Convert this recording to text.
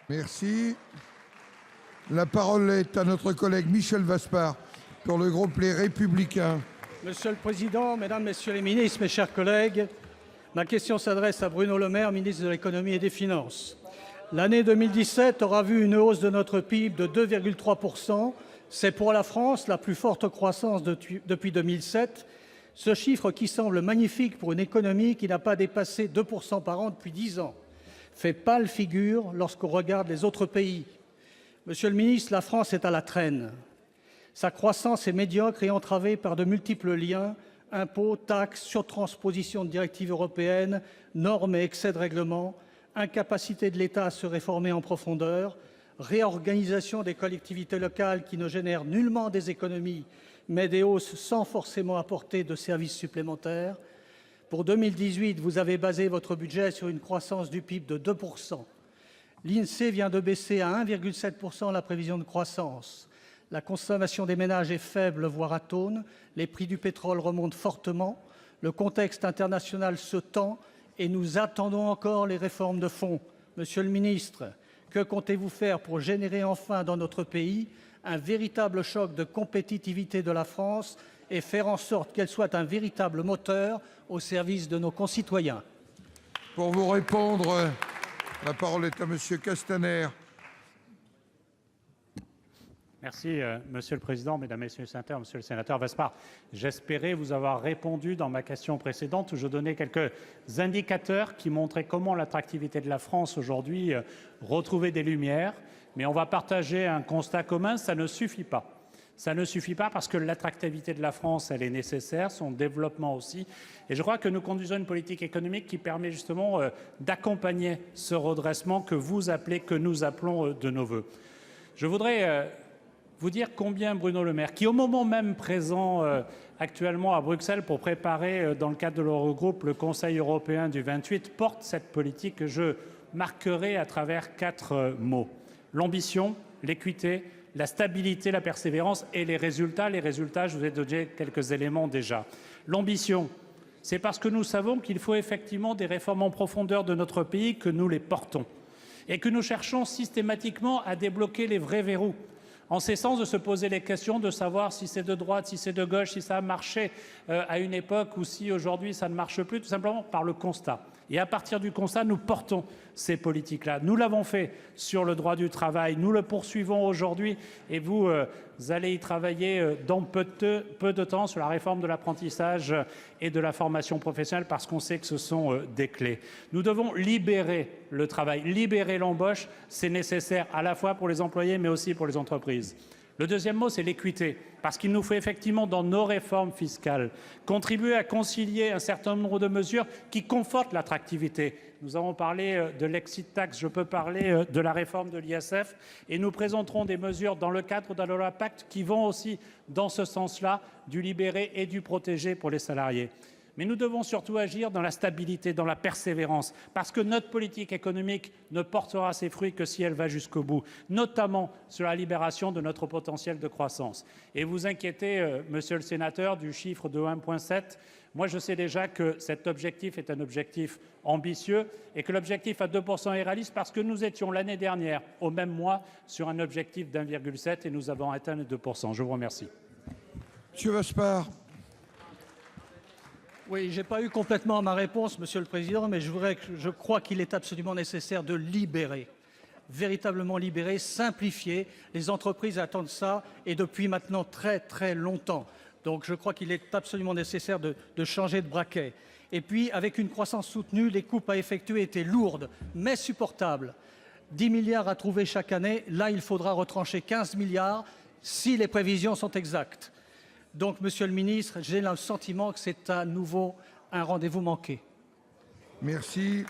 Merci. La parole est à notre collègue Michel Vaspart pour le groupe Les Républicains. Monsieur le Président, Mesdames, Messieurs les ministres, mes chers collègues, ma question s'adresse à Bruno Le Maire, ministre de l'Économie et des Finances. L'année 2017 aura vu une hausse de notre PIB de 2,3 %. C'est pour la France la plus forte croissance depuis 2007. Ce chiffre, qui semble magnifique pour une économie qui n'a pas dépassé 2 % par an depuis 10 ans, fait pâle figure lorsqu'on regarde les autres pays. Monsieur le ministre, la France est à la traîne. Sa croissance est médiocre et entravée par de multiples liens, impôts, taxes, surtransposition de directives européennes, normes et excès de règlement, incapacité de l'État à se réformer en profondeur, réorganisation des collectivités locales qui ne génèrent nullement des économies, mais des hausses sans forcément apporter de services supplémentaires. Pour 2018, vous avez basé votre budget sur une croissance du PIB de 2 %. L'INSEE vient de baisser à 1,7 % la prévision de croissance. La consommation des ménages est faible, voire atone. Les prix du pétrole remontent fortement. Le contexte international se tend et nous attendons encore les réformes de fond. Monsieur le ministre, que comptez-vous faire pour générer enfin dans notre pays un véritable choc de compétitivité de la France et faire en sorte qu'elle soit un véritable moteur au service de nos concitoyens? Pour vous répondre, la parole est à Monsieur Castaner. Merci, Monsieur le Président, Mesdames, Messieurs les sénateurs, Monsieur le sénateur Vaspart. J'espérais vous avoir répondu dans ma question précédente où je donnais quelques indicateurs qui montraient comment l'attractivité de la France aujourd'hui retrouvait des lumières. Mais on va partager un constat commun, ça ne suffit pas. Ça ne suffit pas parce que l'attractivité de la France, elle est nécessaire, son développement aussi. Et je crois que nous conduisons une politique économique qui permet justement d'accompagner ce redressement que vous appelez, que nous appelons de nos voeux. Je voudrais vous dire combien Bruno Le Maire, qui au moment même présent actuellement à Bruxelles pour préparer dans le cadre de l'Eurogroupe le Conseil européen du 28, porte cette politique que je marquerai à travers 4 mots. L'ambition, l'équité, la stabilité, la persévérance et les résultats. Les résultats, je vous ai donné quelques éléments déjà. L'ambition, c'est parce que nous savons qu'il faut effectivement des réformes en profondeur de notre pays que nous les portons et que nous cherchons systématiquement à débloquer les vrais verrous, en cessant de se poser les questions de savoir si c'est de droite, si c'est de gauche, si ça a marché à une époque ou si aujourd'hui ça ne marche plus, tout simplement par le constat. Et à partir du constat, nous portons ces politiques-là. Nous l'avons fait sur le droit du travail, nous le poursuivons aujourd'hui et vous allez y travailler dans peu de temps sur la réforme de l'apprentissage et de la formation professionnelle parce qu'on sait que ce sont des clés. Nous devons libérer le travail, libérer l'embauche, c'est nécessaire à la fois pour les employés mais aussi pour les entreprises. Le deuxième mot, c'est l'équité, parce qu'il nous faut effectivement, dans nos réformes fiscales, contribuer à concilier un certain nombre de mesures qui confortent l'attractivité. Nous avons parlé de l'exit tax, je peux parler de la réforme de l'ISF, et nous présenterons des mesures dans le cadre de la loi Pacte qui vont aussi dans ce sens-là, du libérer et du protéger pour les salariés. Mais nous devons surtout agir dans la stabilité, dans la persévérance, parce que notre politique économique ne portera ses fruits que si elle va jusqu'au bout, notamment sur la libération de notre potentiel de croissance. Et vous inquiétez, monsieur le sénateur, du chiffre de 1,7. Moi, je sais déjà que cet objectif est un objectif ambitieux et que l'objectif à 2 % est réaliste parce que nous étions l'année dernière, au même mois, sur un objectif d'1,7 et nous avons atteint les 2 %. Je vous remercie. Monsieur Vaspart. Oui, je n'ai pas eu complètement ma réponse, Monsieur le Président, mais je crois qu'il est absolument nécessaire de libérer, véritablement libérer, simplifier. Les entreprises attendent ça et depuis maintenant très longtemps. Donc je crois qu'il est absolument nécessaire de changer de braquet. Et puis, avec une croissance soutenue, les coupes à effectuer étaient lourdes, mais supportables. 10 milliards à trouver chaque année. Là, il faudra retrancher 15 milliards si les prévisions sont exactes. Donc, Monsieur le Ministre, j'ai le sentiment que c'est à nouveau un rendez-vous manqué. Merci.